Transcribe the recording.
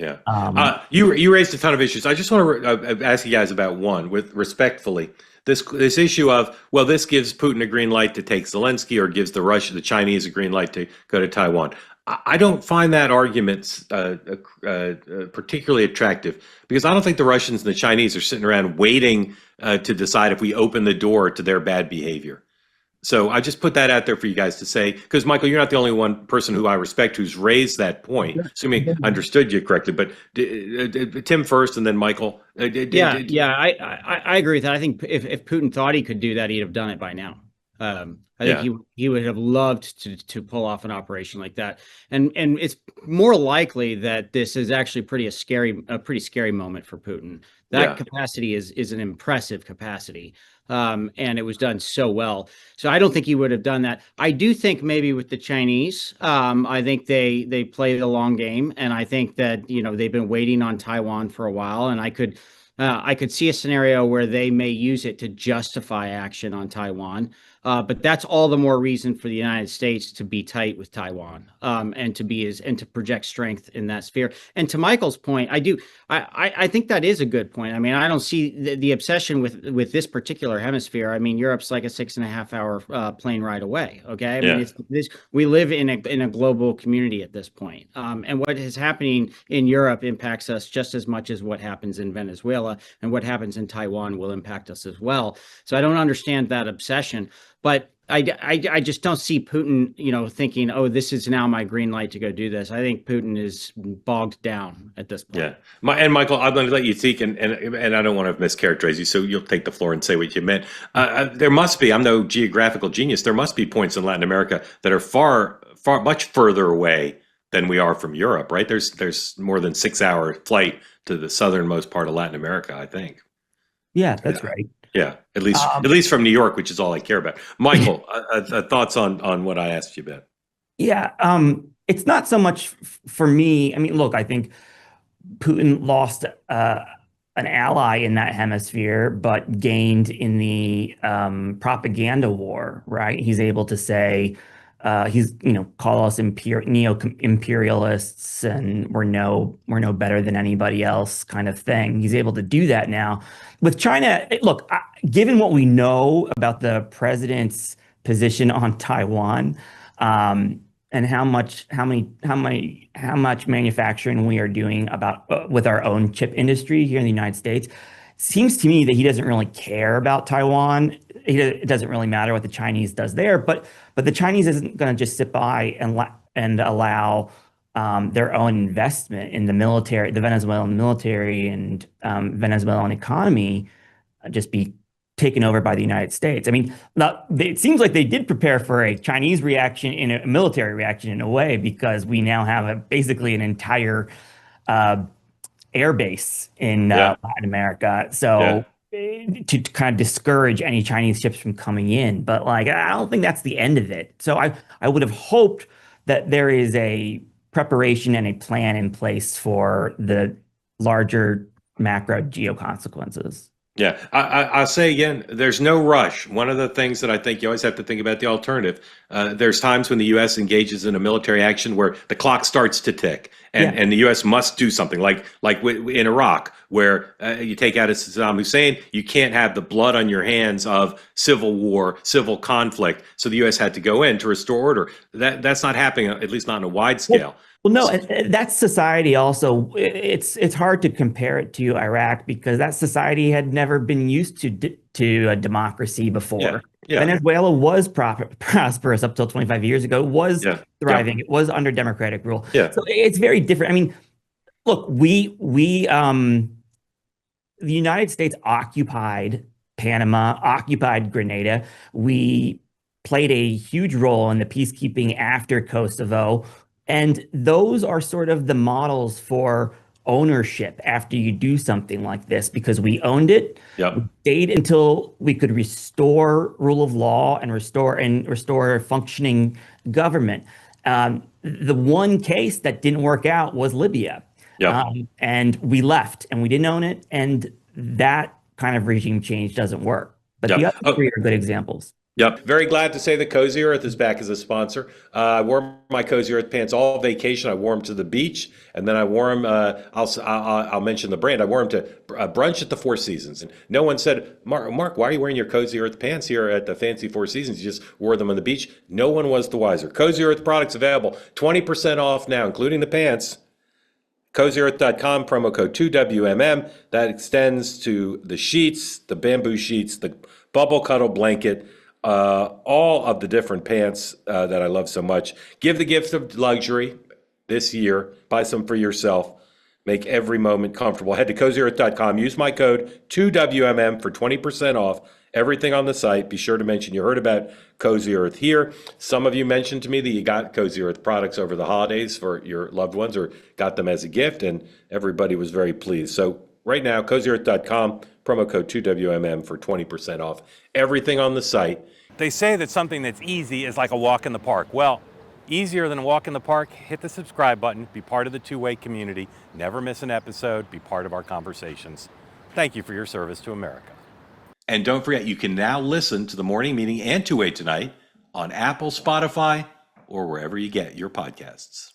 Yeah. Um, You raised a ton of issues. I just want to ask you guys about one with respectfully. This issue of, well, this gives Putin a green light to take Zelensky, or gives the Chinese a green light to go to Taiwan. I don't find that argument particularly attractive, because I don't think the Russians and the Chinese are sitting around waiting to decide if we open the door to their bad behavior. So I just put that out there for you guys to say, because Michael, you're not the only one person who I respect who's raised that point. Assuming I understood you correctly, but Tim first, and then Michael. I agree with that. I think if Putin thought he could do that, he'd have done it by now. I think Yeah, he would have loved to pull off an operation like that, and it's more likely that this is actually a pretty scary moment for Putin. That yeah, capacity is an impressive capacity, and it was done so well. So I don't think he would have done that. I do think maybe with the Chinese, I think they play the long game, and I think that they've been waiting on Taiwan for a while, and I could see a scenario where they may use it to justify action on Taiwan. But that's all the more reason for the United States to be tight with Taiwan, and to project strength in that sphere. And to Michael's point, I think that is a good point. I mean, I don't see the obsession with this particular hemisphere. I mean, Europe's like a 6.5 hour plane ride away. Okay, I mean, yeah. it's this we live in a global community at this point, and what is happening in Europe impacts us just as much as what happens in Venezuela, and what happens in Taiwan will impact us as well. So I don't understand that obsession. But I just don't see Putin, thinking, oh, this is now my green light to go do this. I think Putin is bogged down at this point. Yeah. And Michael, I'm going to let you speak, and I don't want to mischaracterize you, so you'll take the floor and say what you meant. There must be, I'm no geographical genius, there must be points in Latin America that are much further away than we are from Europe, right? There's more than 6 hour flight to the southernmost part of Latin America, I think. yeah, that's right. Yeah, at least from New York, which is all I care about. Michael, thoughts on what I asked you about? Yeah, it's not so much for me. I mean, look, I think Putin lost an ally in that hemisphere, but gained in the propaganda war, right? He's able to say, call us neo-imperialists, and we're no better than anybody else, kind of thing. He's able to do that now. With China, look, given what we know about the president's position on Taiwan, and how much manufacturing we are doing with our own chip industry here in the United States, seems to me that he doesn't really care about Taiwan. It doesn't really matter what the Chinese does there, but the Chinese isn't going to just sit by and allow their own investment in the military, the Venezuelan military, and Venezuelan economy just be taken over by the United States. I mean, it seems like they did prepare for a Chinese reaction, in a military reaction in a way, because we now have basically an entire air base in Yeah, Latin America. yeah. So to kind of discourage any Chinese ships from coming in. But like, I don't think that's the end of it. So I would have hoped that there is a preparation and a plan in place for the larger macro geo consequences. Yeah, I'll say again, there's no rush. One of the things that I think you always have to think about the alternative. There's times when the U.S. engages in a military action where the clock starts to tick, Yeah. and the U.S. must do something, like in Iraq, where you take out Saddam Hussein. You can't have the blood on your hands of civil war, civil conflict. So the U.S. had to go in to restore order. That's not happening, at least not on a wide scale. Well, no, and that society also, it's hard to compare it to Iraq, because that society had never been used to a democracy before. Yeah, yeah, Venezuela was prosperous up till 25 years ago. It was yeah, yeah, thriving. It was under democratic rule. yeah, So it's very different. I mean, look, the United States occupied Panama, occupied Grenada. We played a huge role in the peacekeeping after Kosovo. And those are sort of the models for ownership after you do something like this, because we owned it. yeah, We stayed until we could restore rule of law and restore functioning government. The one case that didn't work out was Libya. yeah, And we left and we didn't own it. And that kind of regime change doesn't work. But the yeah. other three are good examples. Yep. Very glad to say that Cozy Earth is back as a sponsor. I wore my Cozy Earth pants all vacation. I wore them to the beach, and then I wore them. I'll mention the brand. I wore them to brunch at the Four Seasons, and no one said, Mark, why are you wearing your Cozy Earth pants here at the fancy Four Seasons? You just wore them on the beach. No one was the wiser. Cozy Earth products available, 20% off now, including the pants. CozyEarth.com, promo code 2WMM. That extends to the sheets, the bamboo sheets, the bubble cuddle blanket, all of the different pants that I love so much. Give the gift of luxury this year. Buy some for yourself. Make every moment comfortable. Head to CozyEarth.com. Use my code 2WMM for 20% off everything on the site. Be sure to mention you heard about Cozy Earth here. Some of you mentioned to me that you got Cozy Earth products over the holidays for your loved ones or got them as a gift, and everybody was very pleased. So right now, CozyEarth.com, promo code 2WMM for 20% off everything on the site. They say that something that's easy is like a walk in the park. Well, easier than a walk in the park, hit the subscribe button, be part of the two-way community, never miss an episode, be part of our conversations. Thank you for your service to America. And don't forget, you can now listen to the morning meeting and Two-Way Tonight on Apple, Spotify, or wherever you get your podcasts.